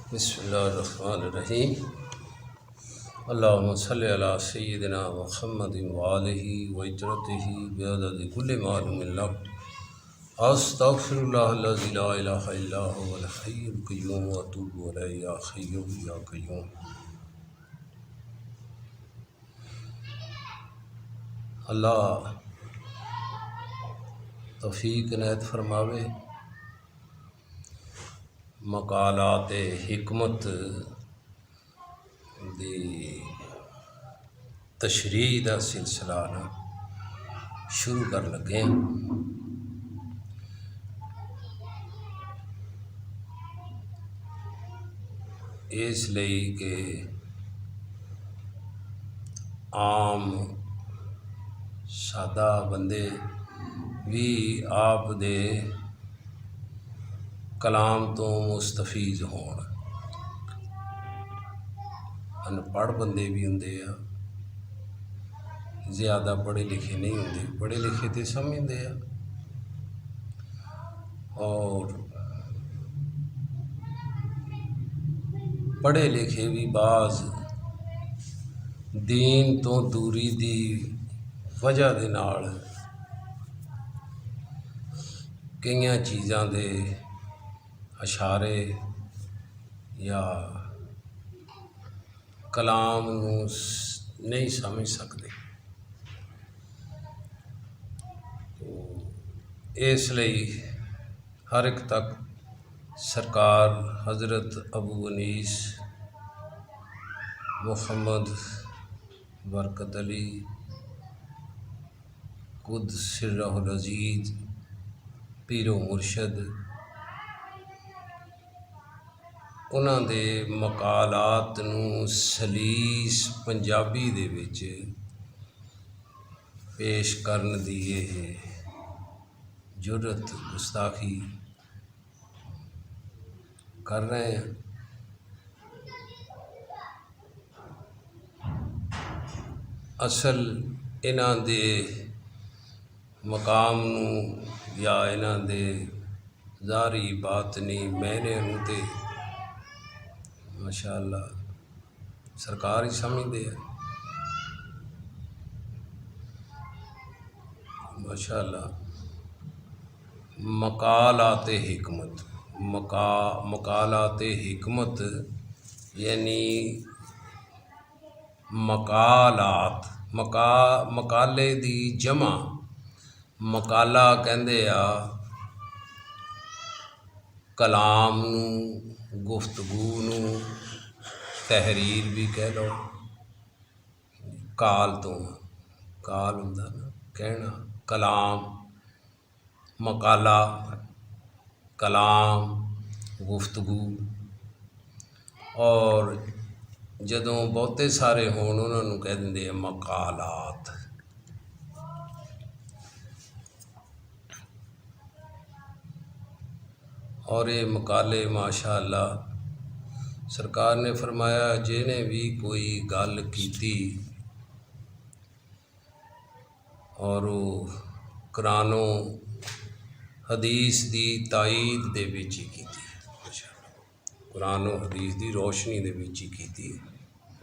बिस्मिल्लाहिर्रहमानिर्रहीम। अल्लाहुम्मा सल्लि अला सय्यिदिना मुहम्मदिन व आलिहि व इत्रतिहि बिअददि कुल्लि मालूमिन लक। अस्तगफिरुल्लाहल्लज़ी ला इलाहा इल्ला हुवल हय्युल क़य्यूम व अतूबु इलैहि या हय्यु या क़य्यूम। अल्लाह तौफीक इनायत फरमावे। मकालात हिकमत दी तशरीह का सिलसिला शुरू कर लगे हैं। इसलिए कि आम सादा बंदे भी आप दे कलाम तो मुस्तफीज होण। अनपढ़ बंदे भी होंदे आ, ज़्यादा पढ़े लिखे नहीं होंदे, पढ़े लिखे तो समझते आ। और पढ़े लिखे भी बाज दीन तो दूरी दी वजह दे नाल कई चीज़ां दे इशारे या कलाम नूं नहीं समझ सकते। इसलिए हर एक तक सरकार हज़रत अबू अनीस मुहम्मद बरकत अली कुद्दस सिर्रहुल अज़ीज़ पीरो मुर्शद उन्हां दे मकालात नूं सलीस पंजाबी दे विच पेश करन दी जुर्रत गुस्ताखी कर रहे हैं। असल इन्हां दे मकाम नूं या इन्हां दे ज़ाहरी बातनी मैने नूं ते माशाअल्लाह सरकार ही समझदे है। माशाअल्लाह मकालात हिकमत मकालात हिकमत यानी मकालात मकाले दी जमा मकाला कहंदे आ कलाम नूं गुफ्तगू नूं तहरीर भी कह लो। काल तो काल हुंदा ना कहना कलाम मकाला कलाम गुफ्तगू। और जदों बहुते सारे होण उन्हां नूं कह दिंदे आ मकालात। और ये मकाले माशाअल्लाह सरकार ने फरमाया जिन्हें भी कोई गल कीती और वो कुरानो हदीस दी ताईद दे विच ही कीती, कुरानो हदीस दी रोशनी दे विच ही कीती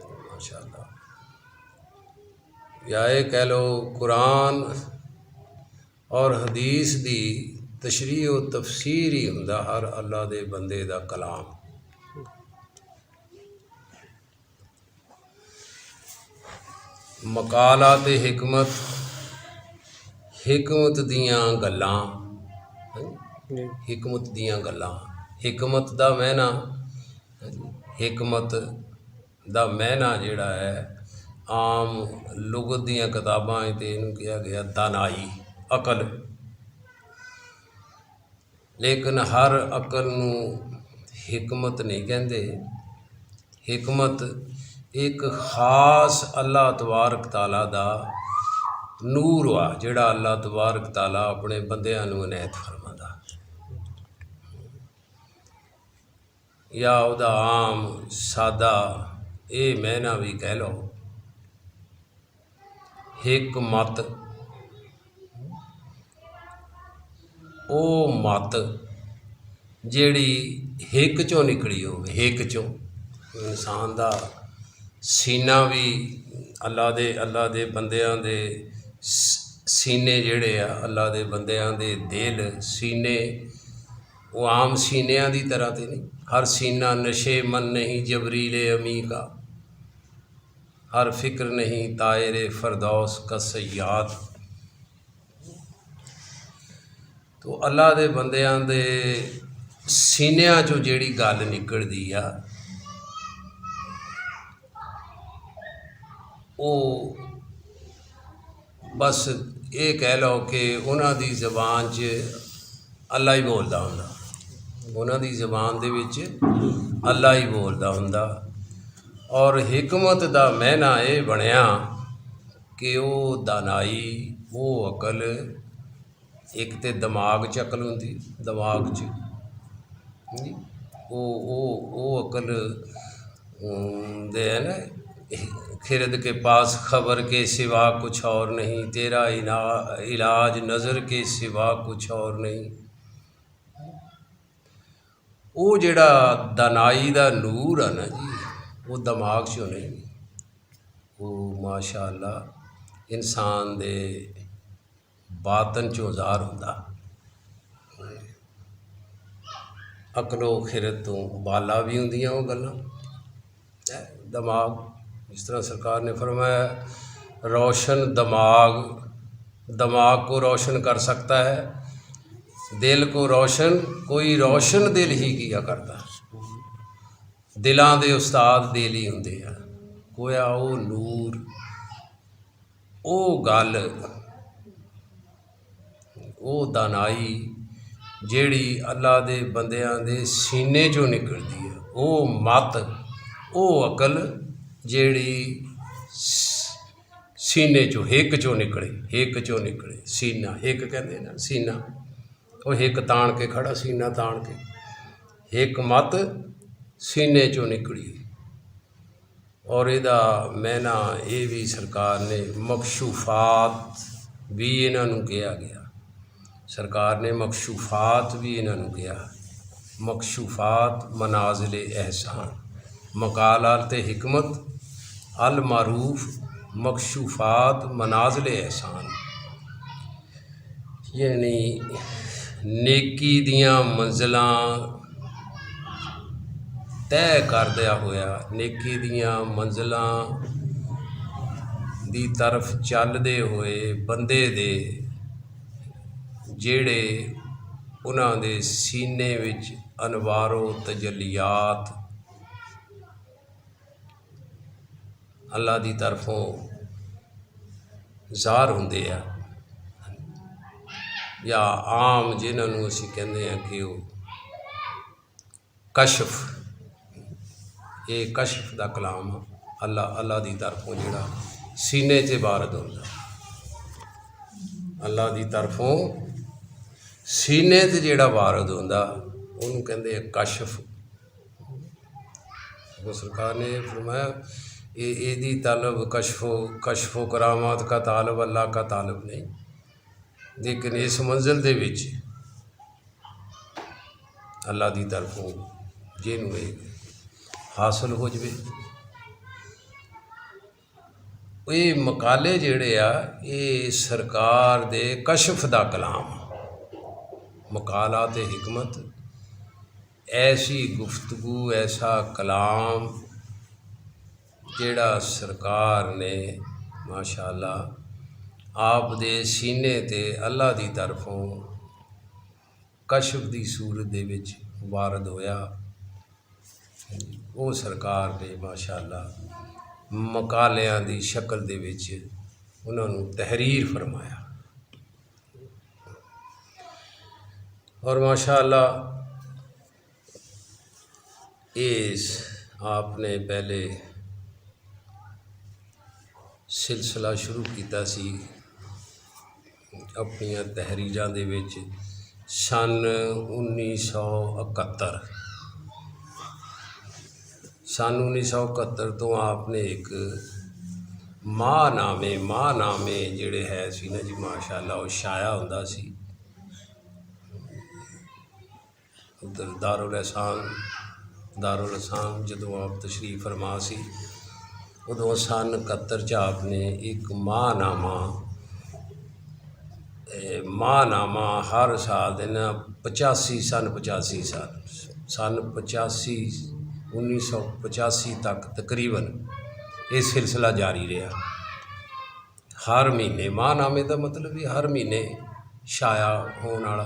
माशाअल्लाह। या ये कह लो कुरान और हदीस दी तशरीह व तफसीर ही हुंदा हर अल्लाह दे बंदे दा कलाम। मकालात हिकमत हिकमत दियाँ गल्लां हिकमत दियाँ गल्लां। हिकमत दा मैना हिकमत दा मैना जिहड़ा है आम लुगत दियाँ किताबां ते इहनूं कहा गया दानाई अकल। लेकिन हर अकल नूं हिकमत नहीं कहंदे। हिकमत एक खास अल्लाह तबारक ताला दा नूर वा जिहड़ा अल्लाह तबारक ताला अपने बंदियां नूं इनायत फरमांदा। या उहदा आम सादा ये मैना भी कह लो हिकमत ओ मत ਜਿਹੜੀ ਹਿੱਕ ਚੋਂ ਨਿਕਲੀ ਹੋਵੇ। ਹਿੱਕ ਚੋਂ ਇਨਸਾਨ ਦਾ ਸੀਨਾ ਵੀ ਅੱਲਾ ਦੇ ਬੰਦਿਆਂ ਦੇ ਸੀਨੇ ਜਿਹੜੇ ਆ, ਅੱਲਾ ਦੇ ਬੰਦਿਆਂ ਦੇ ਦਿਲ ਸੀਨੇ ਉਹ ਆਮ ਸੀਨਿਆਂ ਦੀ ਤਰ੍ਹਾਂ ਤੇ ਨਹੀਂ। ਹਰ सीना नशे मन नहीं जबरील अमी का, हर फिक्र नहीं तायर फरदौस का सयाद। तो अल्लाह दे बंदियां दे सीनिया चों जिहड़ी गल निकलदी आ ਉਹ बस ये कह लो कि उन्हां दी ज़बान च अल्लाह ही बोलदा हुंदा, उन्हां दी ज़बान दे विच अल्लाह ही बोलदा हुंदा। और हिकमत दा महना ये बनिया कि वो दानाई, वो अकल, एक तो दिमाग च अकल हुंदी, दिमाग च वो अकल दे है ना, खिरद के पास खबर के सिवा कुछ और नहीं, तेरा इलाज नज़र के सिवा कुछ और नहीं। वो जिहड़ा दानाई दा नूर है ना जी, वो दिमाग चों नहीं, वो माशा अल्लाह इंसान दे बातन चों ज़ाहिर हुंदा। अकलो खिरद तो बाला भी हुंदियां वो गल्लां। दिमाग जिस तरह सरकार ने फरमाया रोशन दिमाग को रोशन कर सकता है, दिल को रोशन कोई रोशन दिल ही किया करता। दिलों के उस्ताद दिल ही होंगे हैं। कोया वो नूर, वो गल, वो दानाई जिहड़ी अल्लाह दे बंदियां दे सीने चों निकलदी है, वो मत, वो अकल जिहड़ी सीने चों हिक चों निकले, हिक चों निकले। सीना हिक कहंदे ना, सीना वो हिक ताण के खड़ा, सीना ताण के, हिक मत सीने चों निकली। और इहदा मैना ये भी सरकार ने मकशूफात भी इन्हां नूं कहा गया, सरकार ने मकशूफात भी इन्हां नूं कहा। मकशूफात मनाजिल एहसान, मकालात हिकमत अल मारूफ, मकशूफात मनाजिल एहसान, यानी नेकी दियाँ मंजिलां तय करदिया होया, नेकी दियाँ मंजिलां दी तरफ चलदे होए बंदे दे जिहड़े उन्हां दे सीने विच अनवारो तजलियात अल्लाह दी तरफों ज़ाहिर हुंदे आ, या आम जिन्हां नूं असीं कहंदे हैं कि वो कशफ, ये कशफ दा कलाम अल्लाह दी तरफों जिहड़ा सीने च वारद हुंदा, अल्लाह दी तरफों सीने ते जिहड़ा वारद हुंदा उहनूं कहंदे कशफ। वो सरकार ने फरमाया एदी तालब कशफो करामात का तालब अल्लाह का तालब नहीं, लेकिन इस मंजिल दे विच अल्लाह दी तरफों जिन्हों हासिल हो जाए। ये मकाले जिहड़े आ ये सरकार दे कशफ दा कलाम, मकालात हिकमत, ऐसी गुफ्तगू, ऐसा कलाम जिहड़ा सरकार ने माशाअल्लाह आप दे सीने ते अल्लाह दी तरफों कशफ दी सूरत दे विच वारद होया। वो सरकार ने माशाअल्लाह मकालियां दी शक्ल दे विच उन्हां नूं तहरीर फरमाया। और माशाअल्लाह इस आपने पहले सिलसिला शुरू किया सी अपनियां तहरीरां दे विच सन 1971, सन 1971 तो आपने एक माहनामे जिहड़े है सी ना जी माशाअल्लाह वो छाया हुंदा सी। पवित्र दारुल एहसान जदों आप तशरीफ फरमा सी उदों सन 71 आपने एक माहनामा हर साल देना 85 सन 1985 तक तकरीबन ये सिलसिला जारी रहा। हर महीने माहनामे का मतलब भी हर महीने छाया होने वाला,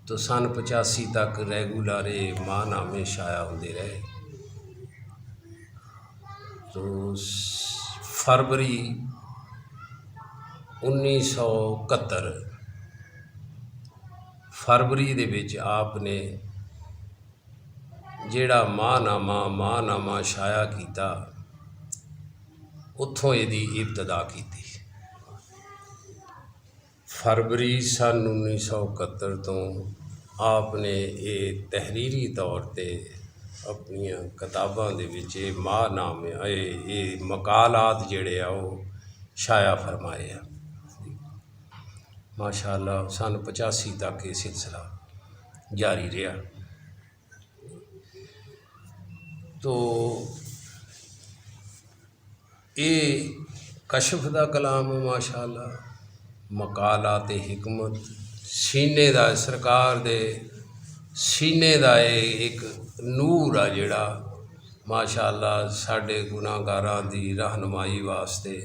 तो सन 85 तक रेगूलर ये माहनामे छाया होंदे रहे। तो फरवरी 1971 फरवरी दे विच आपने जिहड़ा माहनामा छाया किया उत्थों इहदी इब्तदा की। फरवरी सन 1971 तो आपने ये तहरीरी तौर पर अपनिया किताबां दे विच माहनामे ये मकालात जिहड़े आ वो छाया फरमाए आ। माशाअल्लाह सन 85 तक ये सिलसिला जारी रहा। तो ये कशफ दा कलाम माशाअल्लाह, मकालात हिकमत सीने दा सरकार दे सीने दा एक नूर आ जिहड़ा माशाअल्लाह साडे गुनाहगारां दी रहनुमाई वास्ते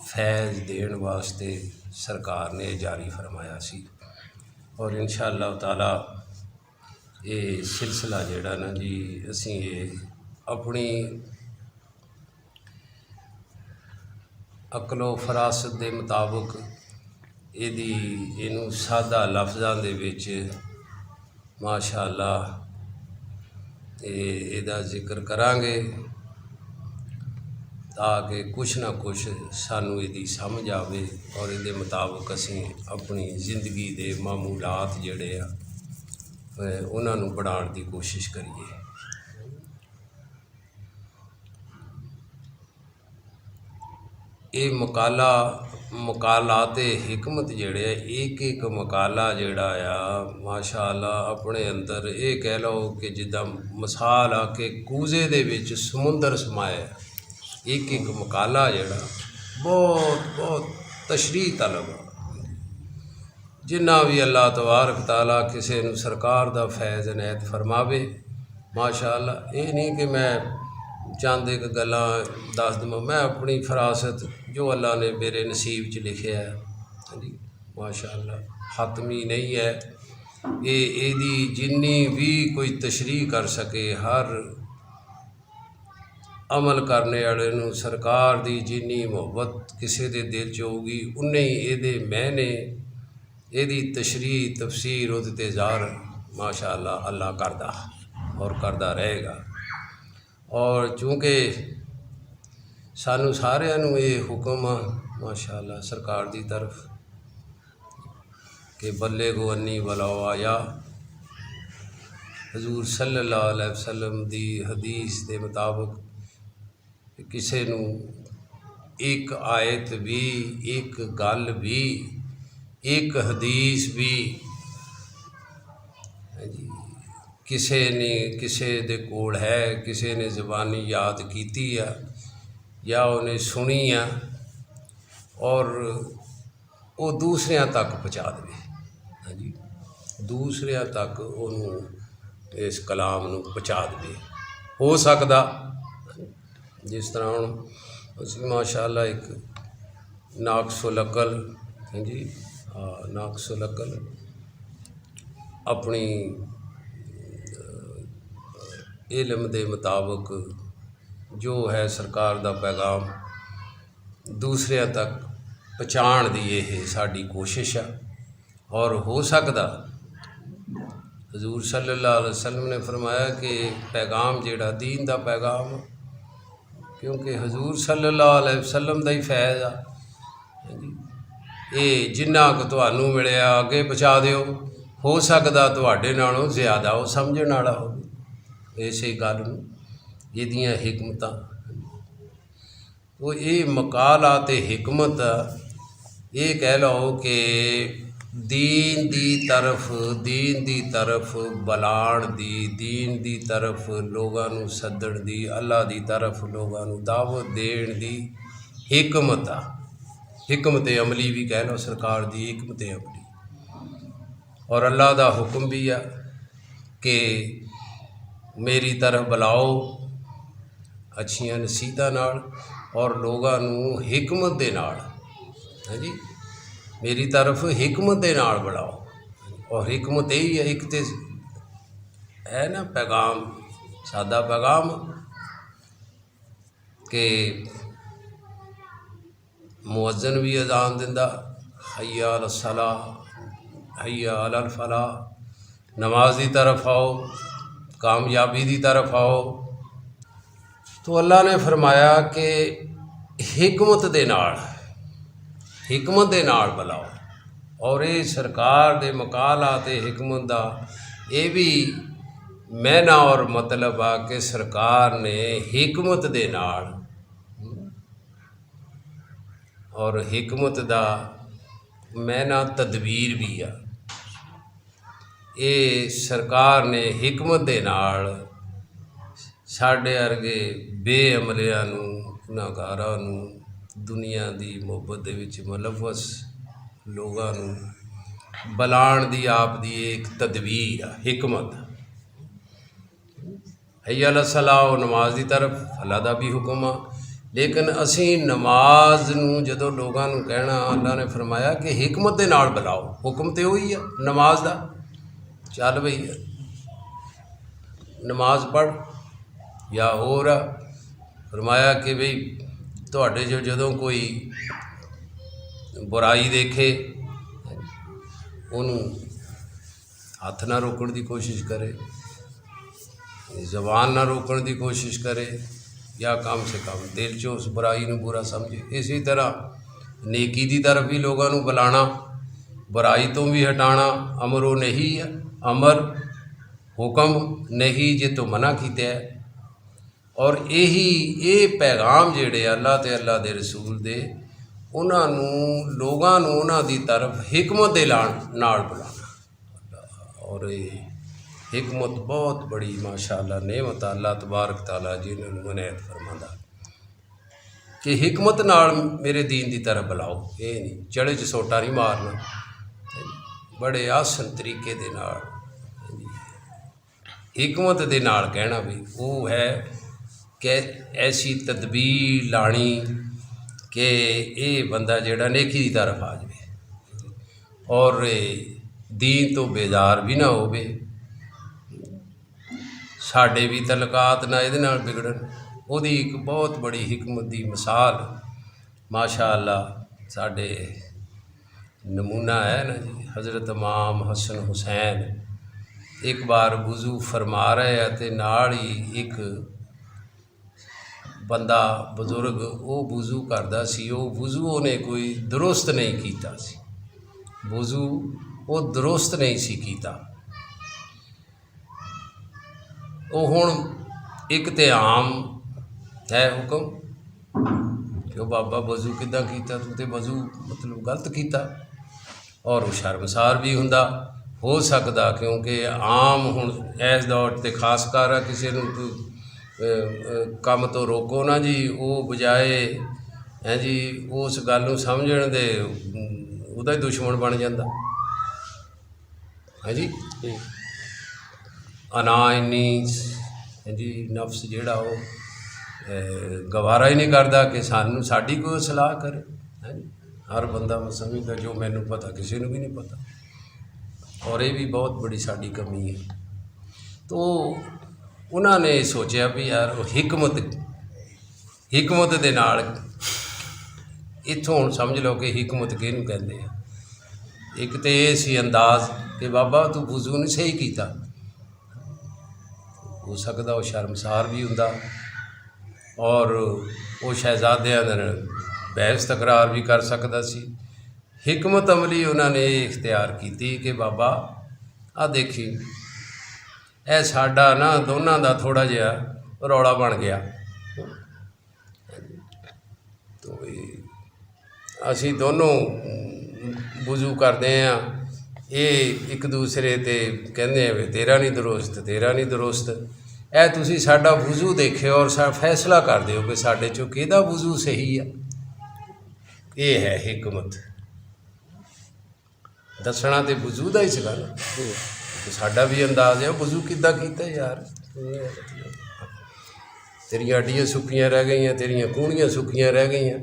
फैज़ देण वास्ते सरकार ने जारी फरमाया सी। और इंशाअल्लाह ताला ये सिलसिला जिहड़ा ना जी असीं ये अपनी अकलो फरासत के मुताबिक इनू सादा लफ्ज़ां दे विच माशाअल्लाह इहदा जिक्र करांगे ताकि कुछ ना कुछ सानू इहदी समझ आवे और इहदे मुताबिक असीं अपनी जिंदगी दे मामूलात जिहड़े आ उन्हां नूं बढ़ाउण दी कोशिश करिए। ये मकालात हिकमत जिहड़े एक एक मकाला जिहड़ा आ माशाअल्लाह अपने अंदर ये कह लो कि जिद्दां मिसाल आ कि कूजे दे विच समुंदर समाया। एक एक मकाला जिहड़ा बहुत तशरीह तलब आ। जिन्ना भी अल्लाह तबारक ताला किसी नूं सरकार दा फैज़ इनायत फरमावे माशाअल्लाह, ये नहीं कि मैं चंद एक गल्लां दस देवां, मैं अपनी फरासत जो अल्लाह ने मेरे नसीब च लिखिया है हाँ जी माशाअल्लाह हतमी नहीं है। ये जिन्नी भी कोई तशरीह कर सके, हर अमल करने वाले नूं सरकार दी जिन्नी मुहब्बत किसी दे दिल च होगी उन्ने ही ये मैने यदी तशरीह तफसीर उहदे ते ज़ाहिर माशाअल्लाह अल्लाह करदा और करदा रहेगा। और चूँकि सानू सारिਆਂ नूं ये हुक्म माशाअल्लाह सरकार दी तरफ कि बल्ले गो अन्नी वलाओ आया, हजूर सल्लल्लाहु अलैहि वसल्लम दी हदीस के मुताबिक किसी नूं एक आयत भी, एक गल भी, एक हदीस भी किसी ने किसी दे कोल है, किसी ने ज़बानी याद की है या उन्हें सुनी है और वो दूसरियां तक पहुँचा दे। हाँ जी दूसरियां तक उन्होंने इस कलाम नूं पहुँचा दे। हो सकता जिस तरह हुण असीं माशाअल्लाह एक नाक़िसुल अक़ल हाँ जी नाक़िसुल अक़ल अपनी इल्म के मुताबिक जो है सरकार दा पैगाम दूसरियां तक पहुँचाण दी ये साडी कोशिश है। और हो सकता हजूर सल्लल्लाहु अलैहि वसल्लम ने फरमाया कि पैगाम जिहड़ा दीन दा पैगाम, क्योंकि हजूर सल्लल्लाहु अलैहि वसल्लम दा ही फैज़ आ। ये जिन्ना क तुहानूं मिलिया अगे पहुँचा दिओ, हो सकता तुहाडे नालों ज़्यादा वो समझण वाला हो इसे गल नूं इहदियां हिकमतां। तो ये मकालात हिकमत ये कह लो कि दीन दी तरफ बुलाण दी, दीन दी तरफ लोगों नूं सद्दण दी, अल्लाह दी तरफ लोगों नूं दावत देण दी हिकमत आ। हिकमत अमली भी कह लो, सरकार दी हिकमत अमली। और अल्लाह दा हुक्म भी आ कि मेरी तरफ बुलाओ अच्छियां नसीहतां नाल और लोगों नूं हिकमत दे नाल। हाँ जी, मेरी तरफ हिकमत दे नाल बुलाओ। और हिकमत यही है, एक तो है ना पैगाम, सादा पैगाम कि मुअज्जिन भी अजान दिंदा, हय्या अल सलाह हय्या अल फलाह, नमाज की तरफ आओ, कामयाबी की तरफ आओ। तो अल्लाह ने फरमाया कि हिकमत दे नाल बुलाओ। और ये सरकार दे मकाला ते हिकमत दा ये भी मैना और मतलब आ कि सरकार ने हिकमत दे नाल, और हिकमत दा मैना तदबीर भी आ। ये सरकार ने हिकमत दे नाल साढ़े वर्गे बेअमलियां नूं, गुनाहगारां नूं, दुनिया की मुहब्बत दे विच मुलवस लोगों नूं बुलाण दी आप दी एक तदबीर आ, हिकमत। हय्या अल सलाह नमाज की तरफ, अल्लाह दा भी हुक्म आ। लेकिन असी नमाज नूं जदों लोगों नूं कहना, अल्लाह ने फरमाया कि हिकमत दे नाल बुलाओ। हुक्म तो वही है नमाज दा, चल बई नमाज पढ़। या होर फरमाया कि बई तुहाडे जो जदों कोई बुराई देखे उन्होंने हथ ना रोकण की कोशिश करे, जबान ना रोकण की कोशिश करे, या कम से कम दिल चो उस बुराई नूं बुरा समझे। इसी तरह नेकी की तरफ भी लोगों नूं बुलाना, बुराई तो भी हटाना। अमरो नहीं है, अमर हुक्म नहीं जे तो मना किया है। और यही ये पैगाम जेड़े अल्लाह ते अल्लाह दे रसूल दे, उन्होंने लोगों उन्हों की तरफ हिकमत दे नाल बुलाना। और ये हिकमत बहुत बड़ी माशाअल्लाह नेमत अल्लाह तबारक ताला जिन्होंने मनायत फरमांदा कि हिकमत नाल मेरे दीन की तरफ बुलाओ। ये नहीं चढ़े च सोटा नहीं मारना, बड़े आसन तरीके दे नाल हिकमत दे नाल कहना भी वो है कि ऐसी तदबीर लानी कि ये बंदा जेड़ा नेकी की तरफ आ जाए और दीन तो बेजार भी ना होवे, साढ़े भी तलकात ना ये बिगड़न। वो एक बहुत बड़ी हिकमत की मिसाल माशाअल्लाह साढ़े नमूना है ना जी, हज़रत इमाम हसन हुसैन एक बार वज़ू फरमा रहे हैं तो नाल ही एक बंदा बजुर्ग वो वज़ू करता सी, वो वज़ू उन्हें कोई दुरुस्त नहीं किया सी, वज़ू वो दुरुस्त नहीं सी कीता। वो हुण एक तो आम है हुक्म कि बाबा वज़ू किदां कीता, तू तो वज़ू मतलब गलत किया। और वो शर्मसार भी हुंदा हो सकता, क्योंकि आम हुण इस दौर ते खास कर किसी नूं काम तो रोको ना जी, वो बजाए है जी उस गल नूं समझण दे उहदा ही दुश्मन बन जाता है जी। अना इन्नी है जी नफ्स जिहड़ा वो गवारा ही नहीं करता कि सानू साडी कोई सलाह करे है जी। हर बंदा समझदा जो मैनू पता किसी को भी नहीं पता, और ये भी बहुत बड़ी साडी कमी है। तो उन्होंने सोचा भी यार हिकमत दे नाल इत्थों हुण समझ लो कि हिकमत किहनूं कहंदे आ। एक तो ये सी अंदाज़ कि बाबा तू वज़ू नहीं सही किया, हो सकता वो शर्मसार भी हुंदा और वो शहजादियां दे बहस तकरार भी कर सकता सी। हिकमत अमली उन्होंने इख्तियार की कि बाबा आ देखी ए साडा ना दोनों का थोड़ा जिहा रौला बन गया, तो असी दोनों वज़ू करते हैं ਇਹ ਇੱਕ ਦੂਸਰੇ 'ਤੇ ਕਹਿੰਦੇ ਆ ਵੀ ਤੇਰਾ ਨਹੀਂ ਦਰੁਸਤ, ਤੇਰਾ ਨਹੀਂ ਦਰੁਸਤ। ਇਹ ਤੁਸੀਂ ਸਾਡਾ ਵੁਜ਼ੂ ਦੇਖਿਓ ਔਰ ਫੈਸਲਾ ਕਰ ਦਿਓ ਕਿ ਸਾਡੇ 'ਚੋਂ ਕਿਹਦਾ ਵੁਜ਼ੂ ਸਹੀ ਆ। ਇਹ ਹੈ ਹਿਕਮਤ। ਦੱਸਣਾ ਤੇ ਵੁਜ਼ੂ ਦਾ ਹੀ ਸੀਗਾ ਨਾ, ਤੇ ਸਾਡਾ ਵੀ ਅੰਦਾਜ਼ ਹੈ ਵੁਜ਼ੂ ਕਿੱਦਾਂ ਕੀਤਾ ਯਾਰ। ਤੇਰੀਆਂ ਅੱਡੀਆਂ ਸੁੱਕੀਆਂ ਰਹਿ ਗਈਆਂ, ਤੇਰੀਆਂ ਕੂਹਣੀਆਂ ਸੁੱਕੀਆਂ ਰਹਿ ਗਈਆਂ।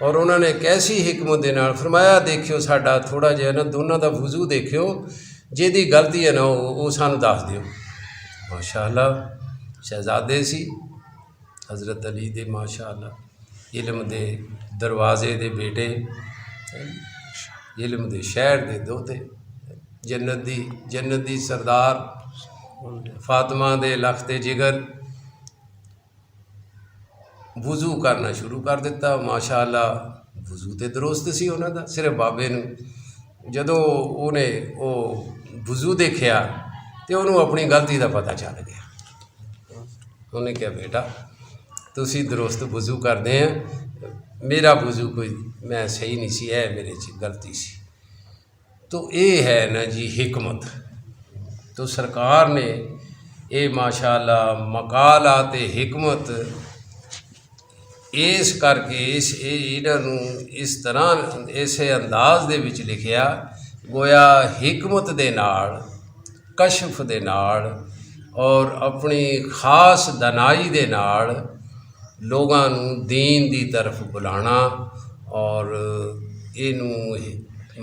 ਔਰ ਉਹਨਾਂ ਨੇ ਕੈਸੀ ਹਿਕਮਤ ਦੇ ਨਾਲ ਫਰਮਾਇਆ, ਦੇਖਿਓ ਸਾਡਾ ਥੋੜ੍ਹਾ ਜਿਹਾ ਨਾ ਦੋਨਾਂ ਦਾ ਵੁਜ਼ੂ ਦੇਖਿਓ, ਜਿਹਦੀ ਗਲਤੀ ਹੈ ਨਾ ਉਹ ਸਾਨੂੰ ਦੱਸ ਦਿਓ। ਮਾਸ਼ਾ ਅੱਲਾ ਸ਼ਹਿਜ਼ਾਦੇ ਸੀ ਹਜ਼ਰਤ ਅਲੀ ਦੇ, ਮਾਸ਼ਾ ਅੱਲਾ ਇਲਮ ਦੇ ਦਰਵਾਜ਼ੇ ਦੇ ਬੇਟੇ, ਇਲਮ ਦੇ ਸ਼ਹਿਰ ਦੇ ਦੋਤੇ, ਜੰਨਤ ਦੀ ਸਰਦਾਰ ਫਾਤਮਾ ਦੇ ਲਖ ਤੇ ਜਿਗਰ। ਵੁਜ਼ੂ ਕਰਨਾ ਸ਼ੁਰੂ ਕਰ ਦਿੱਤਾ, ਮਾਸ਼ਾ ਅੱਲਾ ਵੁਜ਼ੂ ਤੇ ਦਰੁਸਤ ਸੀ ਉਹਨਾਂ ਦਾ। ਸਿਰਫ ਬਾਬੇ ਨੂੰ ਜਦੋਂ ਉਹਨੇ ਉਹ ਵੁਜ਼ੂ ਦੇਖਿਆ ਤੇ ਉਹਨੂੰ ਆਪਣੀ ਗਲਤੀ ਦਾ ਪਤਾ ਚੱਲ ਗਿਆ। ਉਹਨੇ ਕਿਹਾ ਬੇਟਾ ਤੁਸੀਂ ਦਰੁਸਤ ਵੁਜ਼ੂ ਕਰਦੇ ਆ, ਮੇਰਾ ਵੁਜ਼ੂ ਕੋਈ ਮੈਂ ਸਹੀ ਨਹੀਂ ਸੀ, ਇਹ ਮੇਰੇ 'ਚ ਗਲਤੀ ਸੀ। ਤੋ ਇਹ ਹੈ ਨਾ ਜੀ ਹਿਕਮਤ। ਤੋ ਸਰਕਾਰ ਨੇ ਇਹ ਮਾਸ਼ਾ ਅੱਲਾ ਮਕਾਲਾਤ ਹਿਕਮਤ ਇਸ ਕਰਕੇ ਇਹਨਾਂ ਨੂੰ ਇਸ ਤਰ੍ਹਾਂ ਇਸੇ ਅੰਦਾਜ਼ ਦੇ ਵਿੱਚ ਲਿਖਿਆ, ਗੋਇਆ ਹਿਕਮਤ ਦੇ ਨਾਲ, ਕਸ਼ਫ ਦੇ ਨਾਲ ਔਰ ਆਪਣੀ ਖਾਸ ਦਨਾਈ ਦੇ ਨਾਲ ਲੋਕਾਂ ਨੂੰ ਦੀਨ ਦੀ ਤਰਫ ਬੁਲਾਉਣਾ। ਔਰ ਇਹਨੂੰ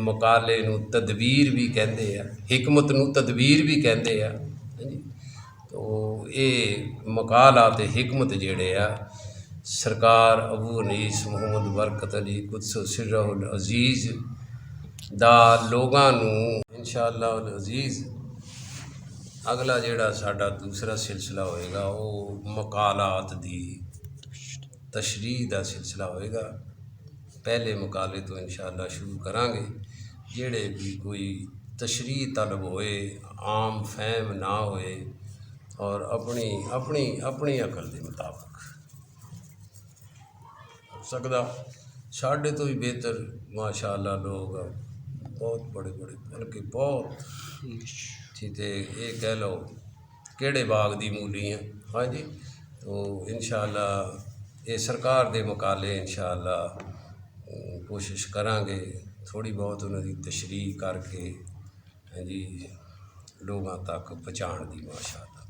ਮਕਾਲੇ ਨੂੰ ਤਦਬੀਰ ਵੀ ਕਹਿੰਦੇ ਆ, ਹਿਕਮਤ ਨੂੰ ਤਦਬੀਰ ਵੀ ਕਹਿੰਦੇ ਆ। ਹਾਂਜੀ, ਤੋ ਇਹ ਮਕਾਲਾਤ ਹਿਕਮਤ ਜਿਹੜੇ ਆ ਸਰਕਾਰ ਅਬੂ ਅਨੀਸ ਮੁਹੰਮਦ ਬਰਕਤ ਅਲੀ ਕੁਦਸ ਸਿਰਹੁਲ ਅਜ਼ੀਜ਼ ਦਾ ਲੋਕਾਂ ਨੂੰ ਇੰਸ਼ਾ ਅੱਲਾਹ ਅਜ਼ੀਜ਼ ਅਗਲਾ ਜਿਹੜਾ ਸਾਡਾ ਦੂਸਰਾ ਸਿਲਸਿਲਾ ਹੋਏਗਾ ਉਹ ਮਕਾਲਾਤ ਦੀ ਤਸ਼ਰੀਹ ਦਾ ਸਿਲਸਿਲਾ ਹੋਏਗਾ। ਪਹਿਲੇ ਮਕਾਲੇ ਤੋਂ ਇੰਸ਼ਾ ਅੱਲਾਹ ਸ਼ੁਰੂ ਕਰਾਂਗੇ। ਜਿਹੜੇ ਵੀ ਕੋਈ ਤਸ਼ਰੀਹ ਤਲਬ ਹੋਏ, ਆਮ ਫਹਿਮ ਨਾ ਹੋਏ ਔਰ ਆਪਣੀ ਅਕਲ ਦੇ ਮੁਤਾਬਕ ਸਕਦਾ। ਸਾਡੇ ਤੋਂ ਵੀ ਬਿਹਤਰ ਮਾਸ਼ਾ ਅੱਲਾ ਲੋਕ ਬਹੁਤ ਬੜੇ ਬਲਕਿ ਬਹੁਤ ਤੇ ਇਹ ਕਹਿ ਲਓ ਕਿਹੜੇ ਬਾਗ ਦੀ ਮੂਲੀ ਆ। ਹਾਂਜੀ, ਤੋ ਇੰਸ਼ਾ ਅੱਲਾ ਇਹ ਸਰਕਾਰ ਦੇ ਮੁਕਾਲੇ ਇੰਸ਼ਾ ਅੱਲਾ ਕੋਸ਼ਿਸ਼ ਕਰਾਂਗੇ ਥੋੜ੍ਹੀ ਬਹੁਤ ਉਹਨਾਂ ਦੀ ਤਸ਼ਰੀਹ ਕਰਕੇ ਹਾਂਜੀ ਲੋਕਾਂ ਤੱਕ ਪਹੁੰਚਾਉਣ ਦੀ ਮਾਸ਼ਾ ਅੱਲਾ।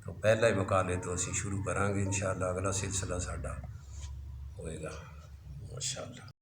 ਤੋ ਪਹਿਲਾ ਹੀ ਮੁਕਾਲੇ ਤੋਂ ਅਸੀਂ ਸ਼ੁਰੂ ਕਰਾਂਗੇ ਇੰਸ਼ਾ ਅੱਲਾ। ਅਗਲਾ ਸਿਲਸਿਲਾ ਸਾਡਾ ਹੋਏਗਾ ਮਾਸ਼ਾ ਅੱਲਾ।